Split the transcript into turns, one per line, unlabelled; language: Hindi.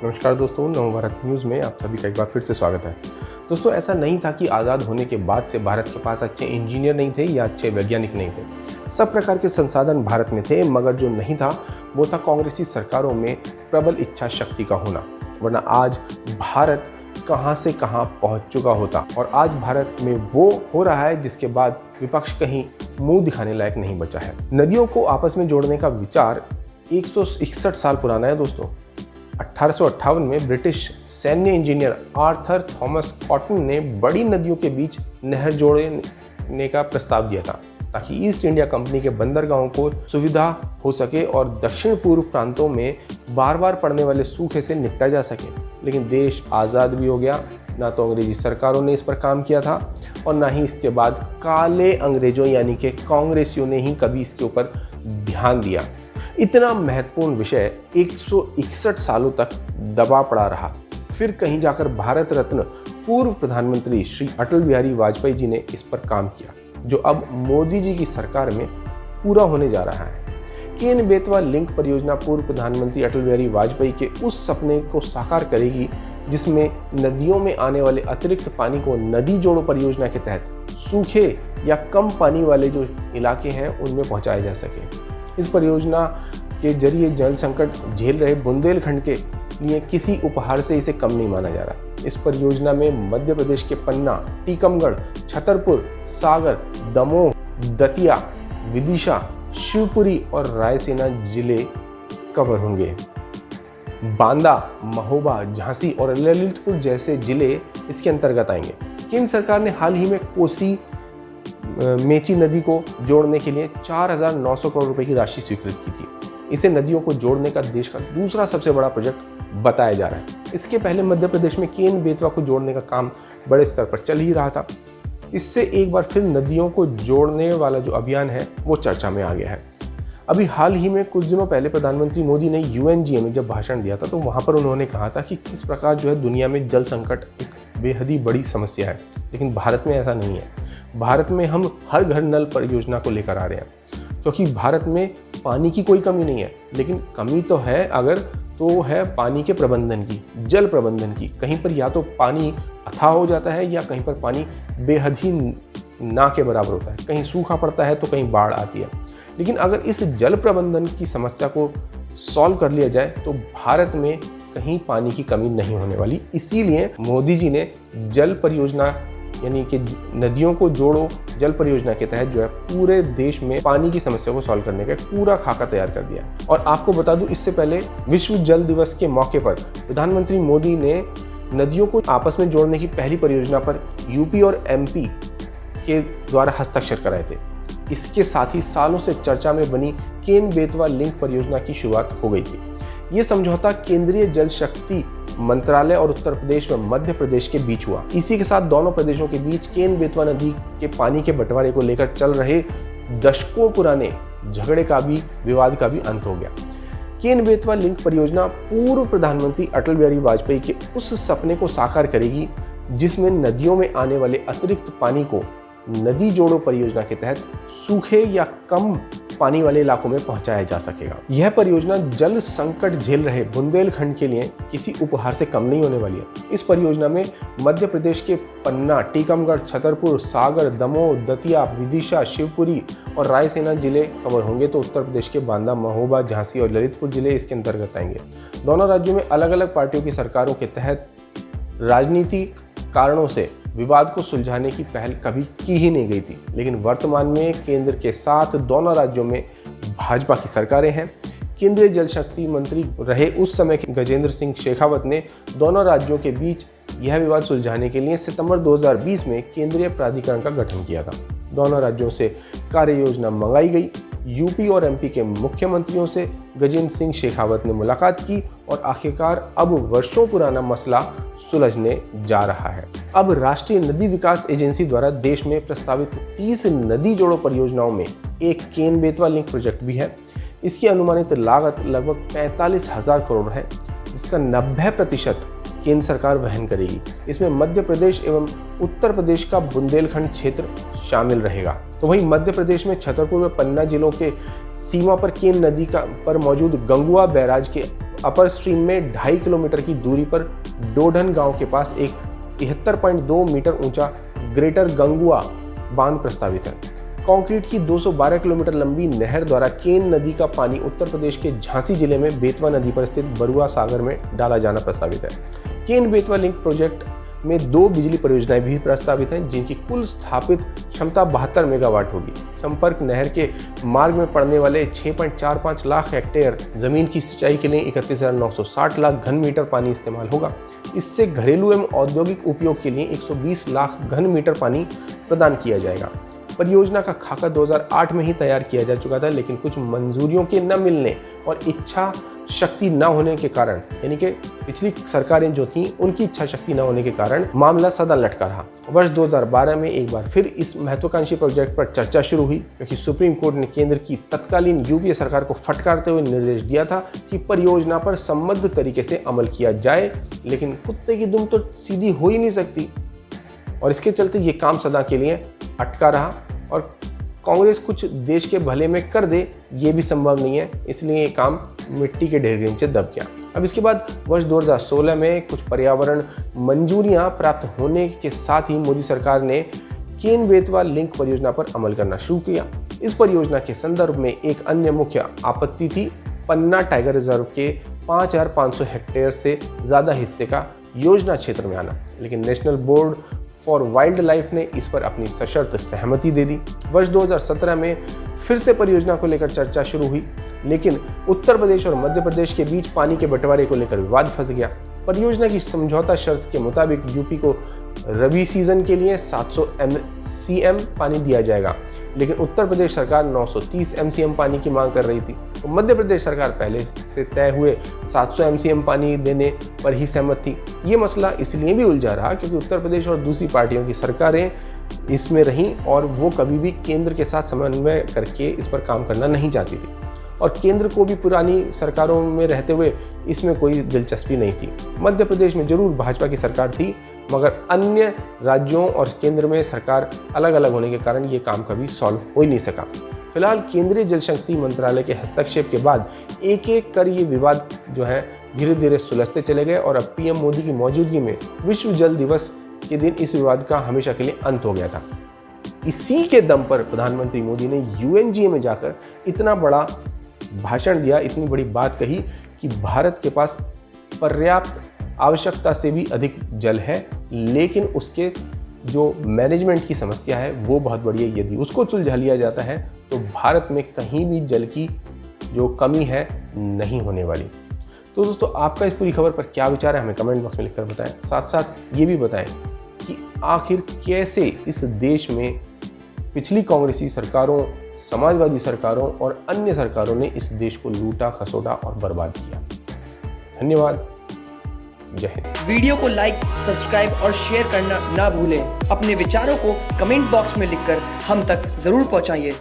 नमस्कार दोस्तों, नवभारत न्यूज़ में आप सभी का एक बार फिर से स्वागत है। दोस्तों, ऐसा नहीं था कि आज़ाद होने के बाद से भारत के पास अच्छे इंजीनियर नहीं थे या अच्छे वैज्ञानिक नहीं थे। सब प्रकार के संसाधन भारत में थे, मगर जो नहीं था वो था कांग्रेसी सरकारों में प्रबल इच्छा शक्ति का होना। वरना आज भारत कहां से कहां पहुंच चुका होता। और आज भारत में वो हो रहा है जिसके बाद विपक्ष कहीं मुंह दिखाने लायक नहीं बचा है। नदियों को आपस में जोड़ने का विचार 161 साल पुराना है दोस्तों। 1858 में ब्रिटिश सैन्य इंजीनियर आर्थर थॉमस कॉटन ने बड़ी नदियों के बीच नहर जोड़ने का प्रस्ताव दिया था, ताकि ईस्ट इंडिया कंपनी के बंदरगाहों को सुविधा हो सके और दक्षिण पूर्व प्रांतों में बार बार पड़ने वाले सूखे से निपटा जा सके। लेकिन देश आज़ाद भी हो गया, ना तो अंग्रेजी सरकारों ने इस पर काम किया था और ना ही इसके बाद काले अंग्रेजों यानी कि कांग्रेसियों ने ही कभी इसके ऊपर ध्यान दिया। इतना महत्वपूर्ण विषय 161 सालों तक दबा पड़ा रहा। फिर कहीं जाकर भारत रत्न पूर्व प्रधानमंत्री श्री अटल बिहारी वाजपेयी जी ने इस पर काम किया, जो अब मोदी जी की सरकार में पूरा होने जा रहा है। केन बेतवा लिंक परियोजना पूर्व प्रधानमंत्री अटल बिहारी वाजपेयी के उस सपने को साकार करेगी जिसमें नदियों में आने वाले अतिरिक्त पानी को नदी जोड़ो परियोजना के तहत सूखे या कम पानी वाले जो इलाके हैं उनमें पहुंचाया जा सके। इस परियोजना के जरिए जल संकट झेल रहे बुंदेलखंड के लिए किसी उपहार से इसे कम नहीं माना जा रहा। इस परियोजना में मध्य प्रदेश के पन्ना, टीकमगढ़, छतरपुर, सागर, दमोह, दतिया, विदिशा, शिवपुरी और रायसेना जिले कवर होंगे। बांदा, महोबा, झांसी और ललितपुर जैसे जिले इसके अंतर्गत आएंगे। केंद्र सरकार ने हाल ही में कोसी मेची नदी को जोड़ने के लिए 4,900 करोड़ रुपए की राशि स्वीकृत की थी। इसे नदियों को जोड़ने का देश का दूसरा सबसे बड़ा प्रोजेक्ट बताया जा रहा है। इसके पहले मध्य प्रदेश में केन बेतवा को जोड़ने का काम बड़े स्तर पर चल ही रहा था। इससे एक बार फिर नदियों को जोड़ने वाला जो अभियान है वो चर्चा में आ गया है। अभी हाल ही में कुछ दिनों पहले प्रधानमंत्री मोदी ने UNGA में जब भाषण दिया था तो वहाँ पर उन्होंने कहा था कि किस प्रकार जो है दुनिया में जल संकट एक बेहद ही बड़ी समस्या है। लेकिन भारत में ऐसा नहीं है। भारत में हम हर घर नल परियोजना को लेकर आ रहे हैं, क्योंकि भारत में पानी की कोई कमी नहीं है। लेकिन कमी तो है, अगर तो है पानी के प्रबंधन की, जल प्रबंधन की। कहीं पर या तो पानी अथाह हो जाता है या कहीं पर पानी बेहद ही ना के बराबर होता है। कहीं सूखा पड़ता है तो कहीं बाढ़ आती है। लेकिन अगर इस जल प्रबंधन की समस्या को सॉल्व कर लिया जाए तो भारत में कहीं पानी की कमी नहीं होने वाली। इसीलिए मोदी जी ने जल परियोजना यानी कि नदियों को जोड़ो जल परियोजना के तहत जो है पूरे देश में पानी की समस्या को सॉल्व करने का एक पूरा खाका तैयार कर दिया। और आपको बता दूं, इससे पहले विश्व जल दिवस के मौके पर प्रधानमंत्री मोदी ने नदियों को आपस में जोड़ने की पहली परियोजना पर यूपी और MP के द्वारा हस्ताक्षर कराए थे। इसके साथ ही सालों से चर्चा में बनी केन बेतवा लिंक परियोजना की शुरुआत हो गई थी। ये समझौता केंद्रीय जल शक्ति मंत्रालय और उत्तर प्रदेश व मध्य प्रदेश के बीच हुआ। इसी के साथ दोनों प्रदेशों के बीच केन बेतवा नदी के पानी के बंटवारे को लेकर चल रहे दशकों पुराने झगड़े का भी विवाद का भी अंत हो गया। केन बेतवा लिंक परियोजना पूर्व प्रधानमंत्री अटल बिहारी वाजपेयी के उस सपने को साकार करेगी जिसमें नदियों में आने वाले अतिरिक्त पानी को नदी जोड़ो परियोजना के तहत सूखे या कम पानी वाले इलाकों में पहुंचाया जा सकेगा। यह परियोजना जल संकट झेल रहे बुंदेलखंड के लिए किसी उपहार से कम नहीं होने वाली है। इस परियोजना में मध्य प्रदेश के पन्ना, टीकमगढ़, छतरपुर, सागर, दमोह, दतिया, विदिशा, शिवपुरी और रायसेना जिले कवर होंगे, तो उत्तर प्रदेश के बांदा, महोबा, झांसी और ललितपुर जिले इसके अंतर्गत आएंगे। दोनों राज्यों में अलग अलग पार्टियों की सरकारों के तहत राजनीतिक कारणों से विवाद को सुलझाने की पहल कभी की ही नहीं गई थी। लेकिन वर्तमान में केंद्र के साथ दोनों राज्यों में भाजपा की सरकारें हैं। केंद्रीय जल शक्ति मंत्री रहे उस समय गजेंद्र सिंह शेखावत ने दोनों राज्यों के बीच यह विवाद सुलझाने के लिए सितंबर 2020 में केंद्रीय प्राधिकरण का गठन किया था। दोनों राज्यों से कार्य योजना मंगाई गई। यूपी और MP के मुख्यमंत्रियों से गजेंद्र सिंह शेखावत ने मुलाकात की और आखिरकार अब वर्षों पुराना मसला सुलझने जा रहा है। अब राष्ट्रीय नदी विकास एजेंसी द्वारा देश में प्रस्तावित 30 नदी जोड़ो परियोजनाओं में एक केन बेतवा लिंक प्रोजेक्ट भी है। इसकी अनुमानित लागत लगभग 45,000 करोड़ है, जिसका 90% केंद्र सरकार वहन करेगी। इसमें मध्य प्रदेश एवं उत्तर प्रदेश का बुंदेलखंड क्षेत्र शामिल रहेगा। तो वहीं मध्य प्रदेश में छतरपुर व पन्ना जिलों के सीमा पर केन नदी पर मौजूद गंगुआ बैराज के अपर स्ट्रीम में 2.5 किलोमीटर की दूरी पर डोढन गांव के पास एक 73.2 मीटर ऊंचा ग्रेटर गंगुआ बांध प्रस्तावित है। कंक्रीट की 212 किलोमीटर लंबी नहर द्वारा केन नदी का पानी उत्तर प्रदेश के झांसी जिले में बेतवा नदी पर स्थित बरुआ सागर में डाला जाना प्रस्तावित है। केन बेतवा लिंक प्रोजेक्ट में 2 बिजली परियोजनाएं भी प्रस्तावित हैं, जिनकी कुल स्थापित क्षमता 72 मेगावाट होगी। संपर्क नहर के मार्ग में पड़ने वाले 6.45 लाख हेक्टेयर जमीन की सिंचाई के लिए 31,960 लाख घन मीटर पानी इस्तेमाल होगा। इससे घरेलू एवं औद्योगिक उपयोग के लिए 120 लाख घन मीटर पानी प्रदान किया जाएगा। परियोजना का खाका 2008 में ही तैयार किया जा चुका था, लेकिन कुछ मंजूरियों के न मिलने और इच्छा शक्ति न होने के कारण, यानी कि पिछली सरकारें जो थीं उनकी इच्छा शक्ति न होने के कारण मामला सदा लटका रहा। वर्ष 2012 में एक बार फिर इस महत्वाकांक्षी प्रोजेक्ट पर चर्चा शुरू हुई, क्योंकि सुप्रीम कोर्ट ने केंद्र की तत्कालीन यूपीए सरकार को फटकारते हुए निर्देश दिया था कि परियोजना पर संबद्ध तरीके से अमल किया जाए, लेकिन कुत्ते की दुम तो सीधी हो ही नहीं सकती और इसके चलते ये काम सदा के लिए अटका रहा और कांग्रेस कुछ देश के भले में कर दे ये भी संभव नहीं है, इसलिए ये काम मिट्टी के ढेर के नीचे दब गया। अब इसके बाद वर्ष 2016 में कुछ पर्यावरण मंजूरियां प्राप्त होने के साथ ही मोदी सरकार ने केन बेतवा लिंक परियोजना पर अमल करना शुरू किया। इस परियोजना के संदर्भ में एक अन्य मुख्य आपत्ति थी पन्ना टाइगर रिजर्व के 5,500 हेक्टेयर से ज़्यादा हिस्से का योजना क्षेत्र में आना, लेकिन national board for wild life ने इस पर अपनी सशर्त सहमति दे दी। वर्ष 2017 में फिर से परियोजना को लेकर चर्चा शुरू हुई, लेकिन उत्तर प्रदेश और मध्य प्रदेश के बीच पानी के बंटवारे को लेकर विवाद फंस गया। परियोजना की समझौता शर्त के मुताबिक यूपी को रबी सीजन के लिए 700 MCM पानी दिया जाएगा, लेकिन उत्तर प्रदेश सरकार 930 MCM पानी की मांग कर रही थी। तो मध्य प्रदेश सरकार पहले से तय हुए 700 MCM पानी देने पर ही सहमत थी। ये मसला इसलिए भी उलझा रहा क्योंकि उत्तर प्रदेश और दूसरी पार्टियों की सरकारें इसमें रहीं और वो कभी भी केंद्र के साथ समन्वय करके इस पर काम करना नहीं चाहती थी, और केंद्र को भी पुरानी सरकारों में रहते हुए इसमें कोई दिलचस्पी नहीं थी। मध्य प्रदेश में जरूर भाजपा की सरकार थी, मगर अन्य राज्यों और केंद्र में सरकार अलग अलग होने के कारण ये काम कभी सॉल्व हो ही नहीं सका। फिलहाल केंद्रीय जल शक्ति मंत्रालय के हस्तक्षेप के बाद एक एक कर ये विवाद जो है धीरे धीरे सुलझते चले गए और अब पीएम मोदी की मौजूदगी में विश्व जल दिवस के दिन इस विवाद का हमेशा के लिए अंत हो गया था। इसी के दम पर प्रधानमंत्री मोदी ने UNGA में जाकर इतना बड़ा भाषण दिया, इतनी बड़ी बात कही कि भारत के पास पर्याप्त आवश्यकता से भी अधिक जल है, लेकिन उसके जो मैनेजमेंट की समस्या है वो बहुत बड़ी है। यदि उसको सुलझा लिया जाता है तो भारत में कहीं भी जल की जो कमी है नहीं होने वाली। तो दोस्तों, आपका इस पूरी खबर पर क्या विचार है हमें कमेंट बॉक्स में लिखकर बताएं। साथ साथ ये भी बताएं कि आखिर कैसे इस देश में पिछली कांग्रेसी सरकारों, समाजवादी सरकारों और अन्य सरकारों ने इस देश को लूटा, खसोटा और बर्बाद किया। धन्यवाद। जय हिंद।
वीडियो को लाइक, सब्सक्राइब और शेयर करना ना भूलें। अपने विचारों को कमेंट बॉक्स में लिखकर हम तक जरूर पहुंचाइए।